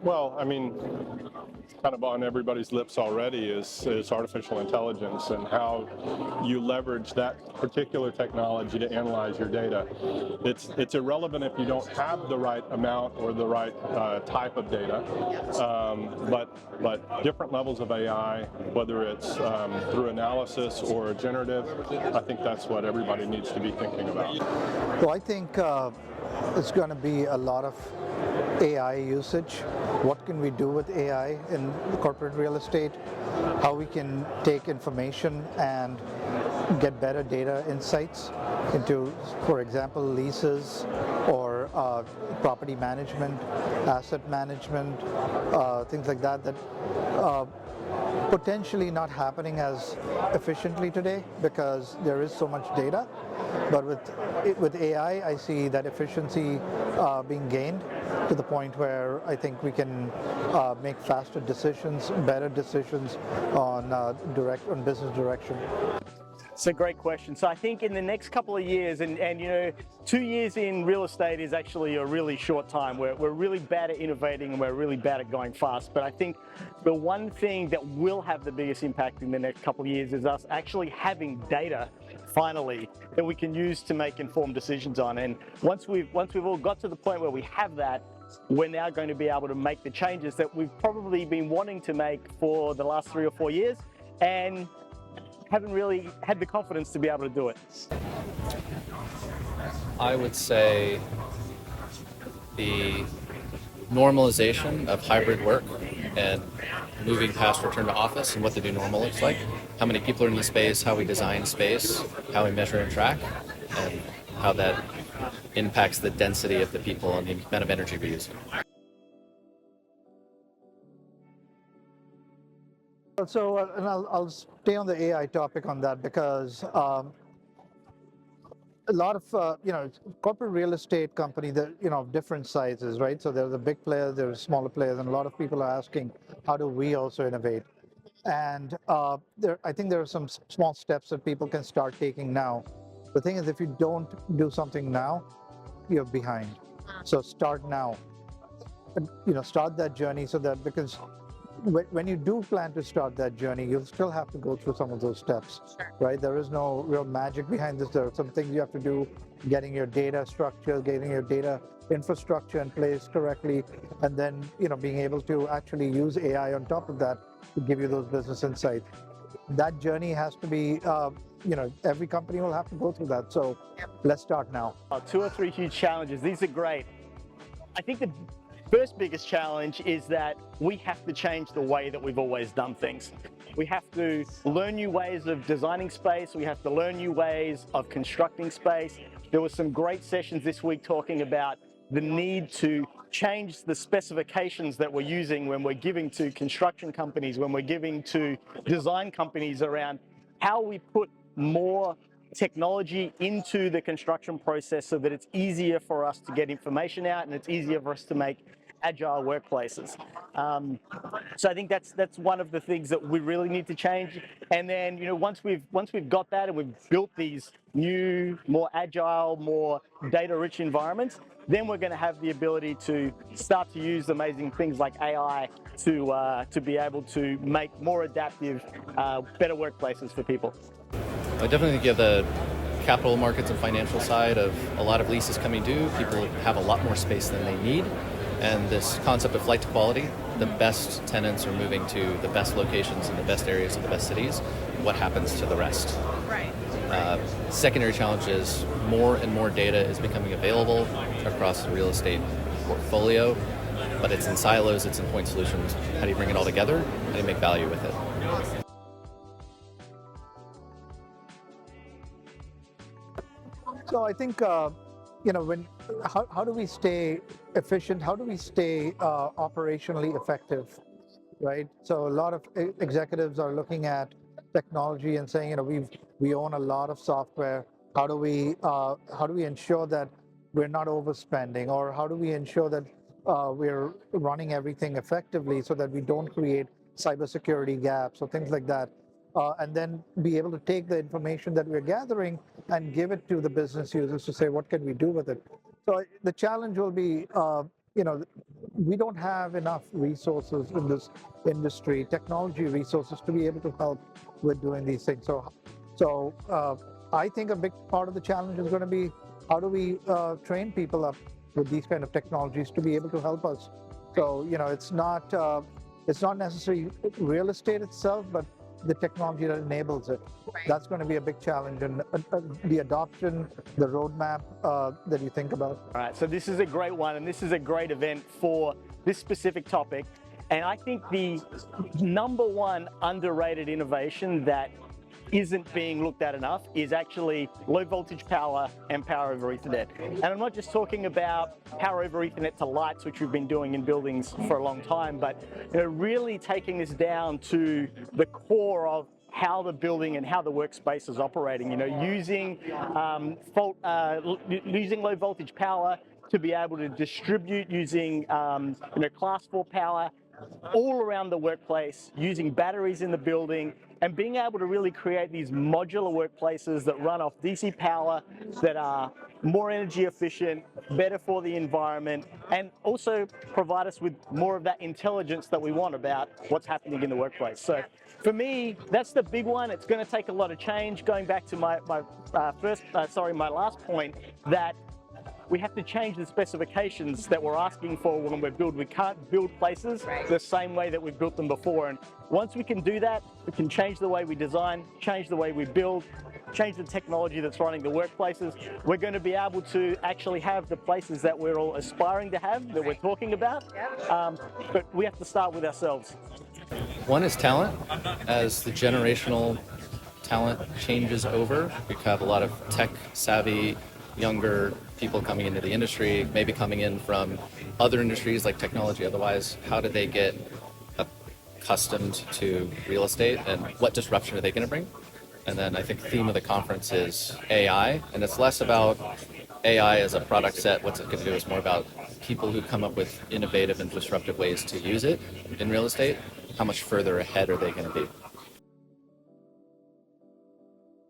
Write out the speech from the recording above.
Well, I mean, kind of on everybody's lips already is artificial intelligence and how you leverage that particular technology to analyze your data. It's irrelevant if you don't have the right amount or the right type of data, but different levels of AI, whether it's through analysis or generative, I think that's what everybody needs to be thinking about. So I think it's going to be a lot of AI usage. What can we do with AI in corporate real estate? How we can take information and get better data insights into, for example, leases or property management, asset management, things like that potentially not happening as efficiently today because there is so much data. But with AI, I see that efficiency being gained to the point where I think we can make faster decisions, better decisions on business direction. It's a great question. So I think in the next couple of years, and 2 years in real estate is actually a really short time. We're really bad at innovating and we're really bad at going fast. But I think the one thing that will have the biggest impact in the next couple of years is us actually having data, finally, that we can use to make informed decisions on. And once we've all got to the point where we have that, we're now going to be able to make the changes that we've probably been wanting to make for the last 3 or 4 years, and haven't really had the confidence to be able to do it. I would say the normalization of hybrid work and moving past return to office and what the new normal looks like, how many people are in the space, how we design space, how we measure and track, and how that impacts the density of the people and the amount of energy we use. So, and I'll stay on the AI topic on that because a lot of corporate real estate company that of different sizes, right? So there's the big players, there's smaller players, and a lot of people are asking, how do we also innovate? And I think there are some small steps that people can start taking now. The thing is, if you don't do something now, you're behind. So start now. Start that journey so that because when you do plan to start that journey, you'll still have to go through some of those steps, right? There is no real magic behind this. There are some things you have to do, getting your data structure, getting your data infrastructure in place correctly, and then being able to actually use AI on top of that to give you those business insights. That journey has to be, every company will have to go through that. So let's start now. 2 or 3 huge challenges. These are great. I think the first biggest challenge is that we have to change the way that we've always done things. We have to learn new ways of designing space. We have to learn new ways of constructing space. There were some great sessions this week talking about the need to change the specifications that we're using when we're giving to construction companies, when we're giving to design companies around how we put more technology into the construction process so that it's easier for us to get information out and it's easier for us to make agile workplaces. So I think that's one of the things that we really need to change. And then once we've got that and we've built these new, more agile, more data-rich environments, then we're going to have the ability to start to use amazing things like AI to be able to make more adaptive, better workplaces for people. I definitely think you have the capital markets and financial side of a lot of leases coming due. People have a lot more space than they need. And this concept of flight to quality, the best tenants are moving to the best locations in the best areas of the best cities. What happens to the rest? Right. Secondary challenge is more and more data is becoming available across the real estate portfolio, but it's in silos, it's in point solutions. How do you bring it all together? How do you make value with it? So I think, how do we stay efficient? How do we stay operationally effective, right? So a lot of executives are looking at technology and saying, we own a lot of software. How do we ensure that we're not overspending, or how do we ensure that we're running everything effectively so that we don't create cybersecurity gaps or things like that? And then be able to take the information that we're gathering and give it to the business users to say, what can we do with it? So the challenge will be, we don't have enough resources in this industry, technology resources, to be able to help with doing these things. So I think a big part of the challenge is going to be how do we train people up with these kind of technologies to be able to help us. So it's not necessarily real estate itself, but the technology that enables it. That's going to be a big challenge, and the adoption, the roadmap that you think about. All right, so this is a great one, and this is a great event for this specific topic. And I think the number one underrated innovation that isn't being looked at enough is actually low voltage power and power over Ethernet. And I'm not just talking about power over Ethernet to lights, which we've been doing in buildings for a long time, but really taking this down to the core of how the building and how the workspace is operating. Using using low voltage power to be able to distribute using class 4 power all around the workplace, using batteries in the building, and being able to really create these modular workplaces that run off DC power, that are more energy efficient, better for the environment, and also provide us with more of that intelligence that we want about what's happening in the workplace. So for me, that's the big one. It's going to take a lot of change. Going back to my last point, that we have to change the specifications that we're asking for when we build. We can't build places the same way that we've built them before. And once we can do that, we can change the way we design, change the way we build, change the technology that's running the workplaces. We're going to be able to actually have the places that we're all aspiring to have, that we're talking about. But we have to start with ourselves. One is talent. As the generational talent changes over, we have a lot of tech savvy younger people coming into the industry, maybe coming in from other industries like technology. Otherwise, how do they get accustomed to real estate, and what disruption are they going to bring? And then I think the theme of the conference is AI, and it's less about AI as a product set, what's it going to do. It's more about people who come up with innovative and disruptive ways to use it in real estate. How much further ahead are they going to be?